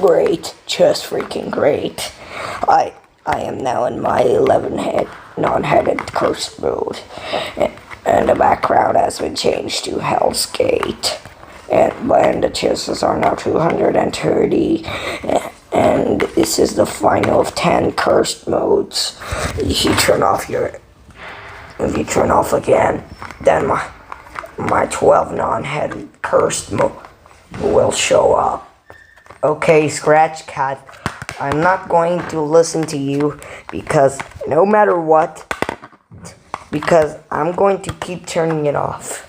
Great, just freaking great. I am now in my 11 non-headed cursed mode, and the background has been changed to Hell's Gate, and the chances are now 230, and this is the final of 10 cursed modes. If you turn off again, then my 12 non-headed cursed mode will show up. Okay, Scratch Cat, I'm not going to listen to you because no matter what, because I'm going to keep turning it off.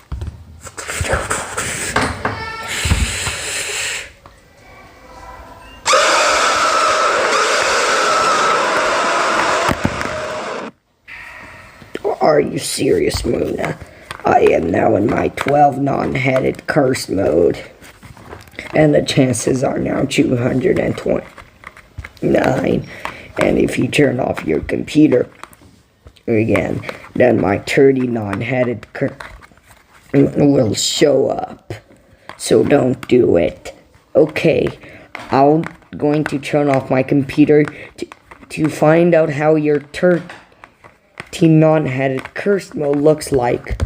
Are you serious, Muna? I am now in my 12 non-headed curse mode, and the chances are now 229. And if you turn off your computer again, then my 30 non-headed curse will show up. So don't do it. Okay, I'm going to turn off my computer to find out how your 30 non-headed curse mode looks like.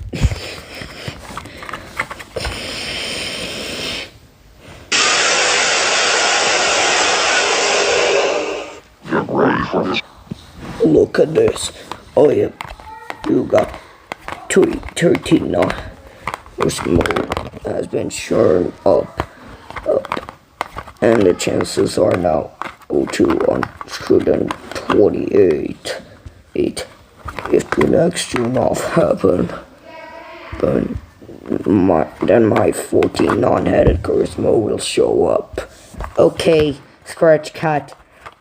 Look at this. Oh yeah, you got 13 now. This mode has been shown up, and the chances are now 228. If the next turn off happen, then my 14 non-headed curse mode will show up. Okay, Scratch Cat,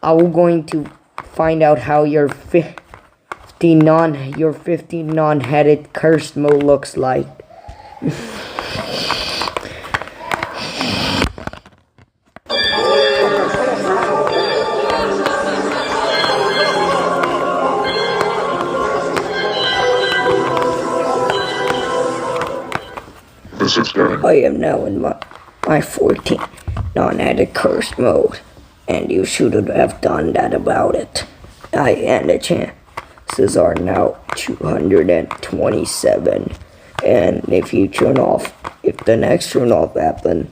I'm going to find out how your 15 non-headed cursed mode looks like. I am now in my 14 non-headed cursed mode, and you shouldn't have done that about it. And the chances are now 227. And if the next turn off happen,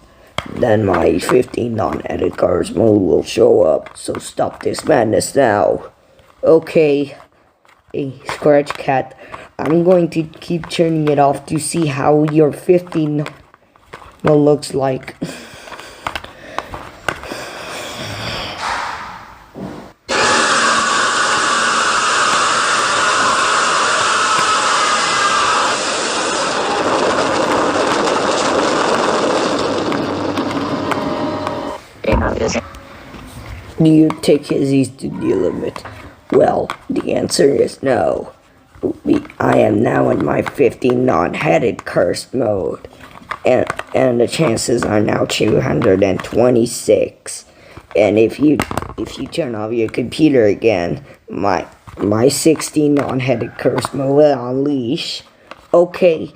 then my 15 non-headed cursed mode will show up. So stop this madness now. Okay, hey, Scratch Cat, I'm going to keep turning it off to see how your 15 looks like. Do you take his to deal with it? Well, the answer is no. I am now in my 15 non-headed cursed mode, and the chances are now 226. And if you turn off your computer again, my 16 non-headed cursed mode will unleash. Okay,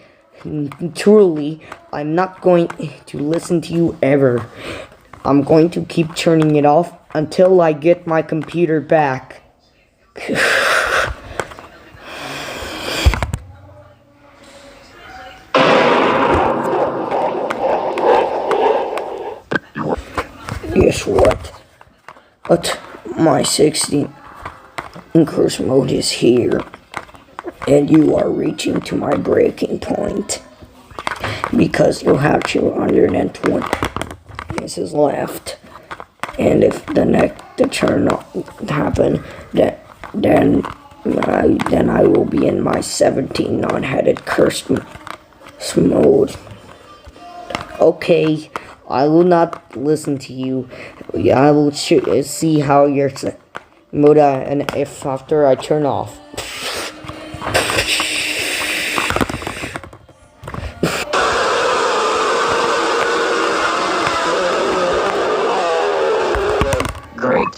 truly, I'm not going to listen to you ever. I'm going to keep turning it off until I get my computer back. Guess what? But my 16 curse mode is here, and you are reaching to my breaking point, because you have 220 pieces left, and if the turn happen, then I will be in my 17 non-headed cursed mode. Okay, I will not listen to you. I will see how your mode, and if after I turn off.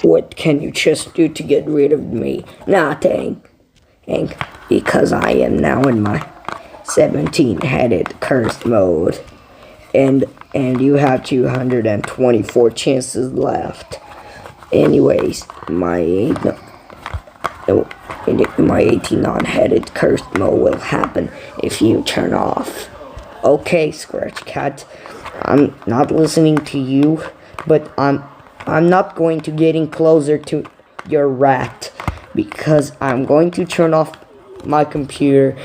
What can you just do to get rid of me? Nothing. Because I am now in my 17-headed cursed mode. And and you have 224 chances left. Anyways, my 18 non-headed cursed mode will happen if you turn off. Okay, Scratch Cat, I'm not listening to you, but I'm not going to getting closer to your rat because I'm going to turn off my computer.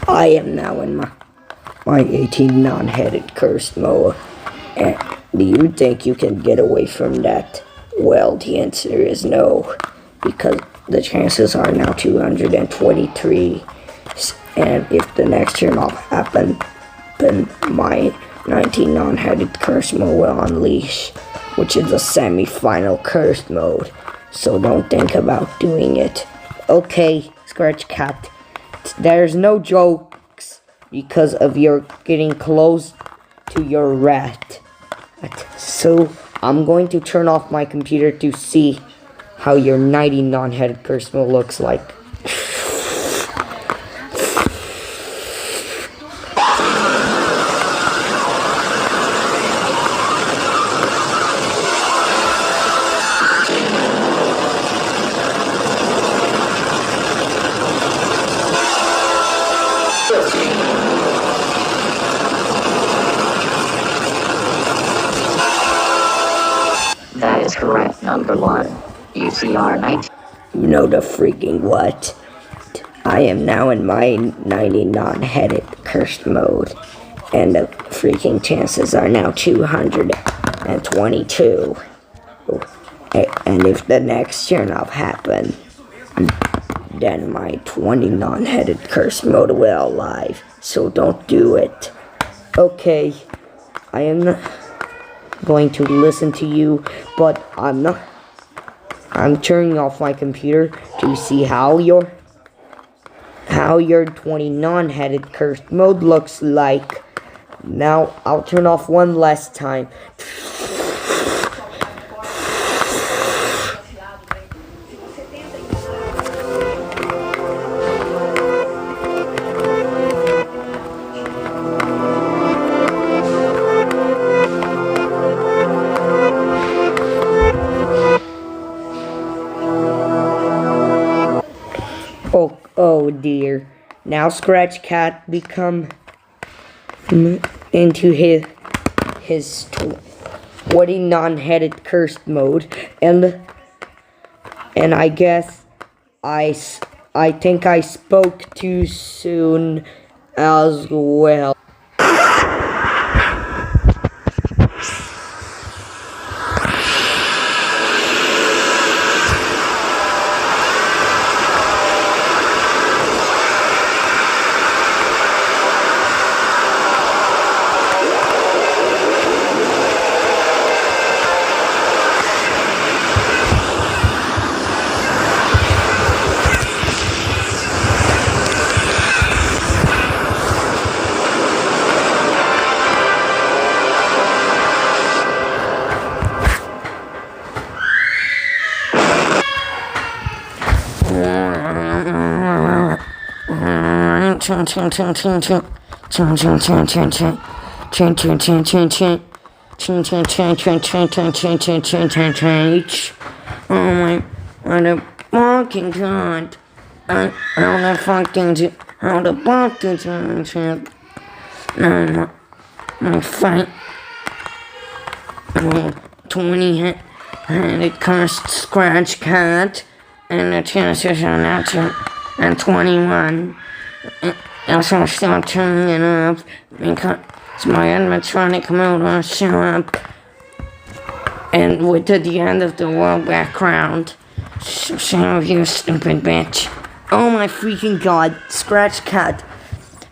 I am now in my 18 non-headed cursed mode. And do you think you can get away from that? Well, the answer is no, because the chances are now 223. And if the next turn off happen, then my 19 non-headed cursed mode will unleash, which is a semi-final cursed mode. So don't think about doing it. Okay, Scratch Cat. There's no jokes because of your getting close to your rat. So I'm going to turn off my computer to see how your 90 non-headed cursed mode looks like. That is correct, number one. UCR 19. You know the freaking what? I am now in my 90 non-headed cursed mode, and the freaking chances are now 222. And if the next turn off happen, then my 20 non-headed cursed mode will alive. So don't do it. Okay, I am not going to listen to you, but I'm turning off my computer to see how your 20 non-headed cursed mode looks like. Now I'll turn off one last time. Oh dear. Now Scratch Cat become into his 20 non-headed cursed mode, and I guess I think I spoke too soon as well. Oh my, what a fucking god. How the fuck did you, no, my fight. 20-headed cursed Scratch Cat, and the chances are now 21. Also, stop turning it off because my animatronic mode will show up, and with the end of the world background. So you stupid bitch. Oh my freaking god, Scratch Cat.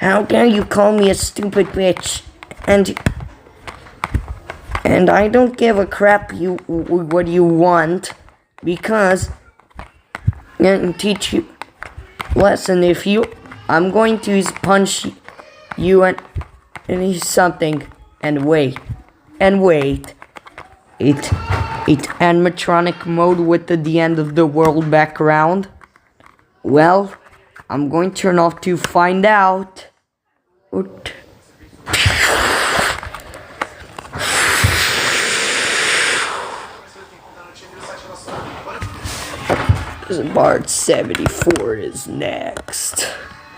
How dare you call me a stupid bitch? And I don't give a crap what you want, because and teach you lesson. If you, I'm going to punch you and something, and wait. It animatronic mode with the end of the world background. Well, I'm going to turn off to find out. Oot. Bart 74 is next.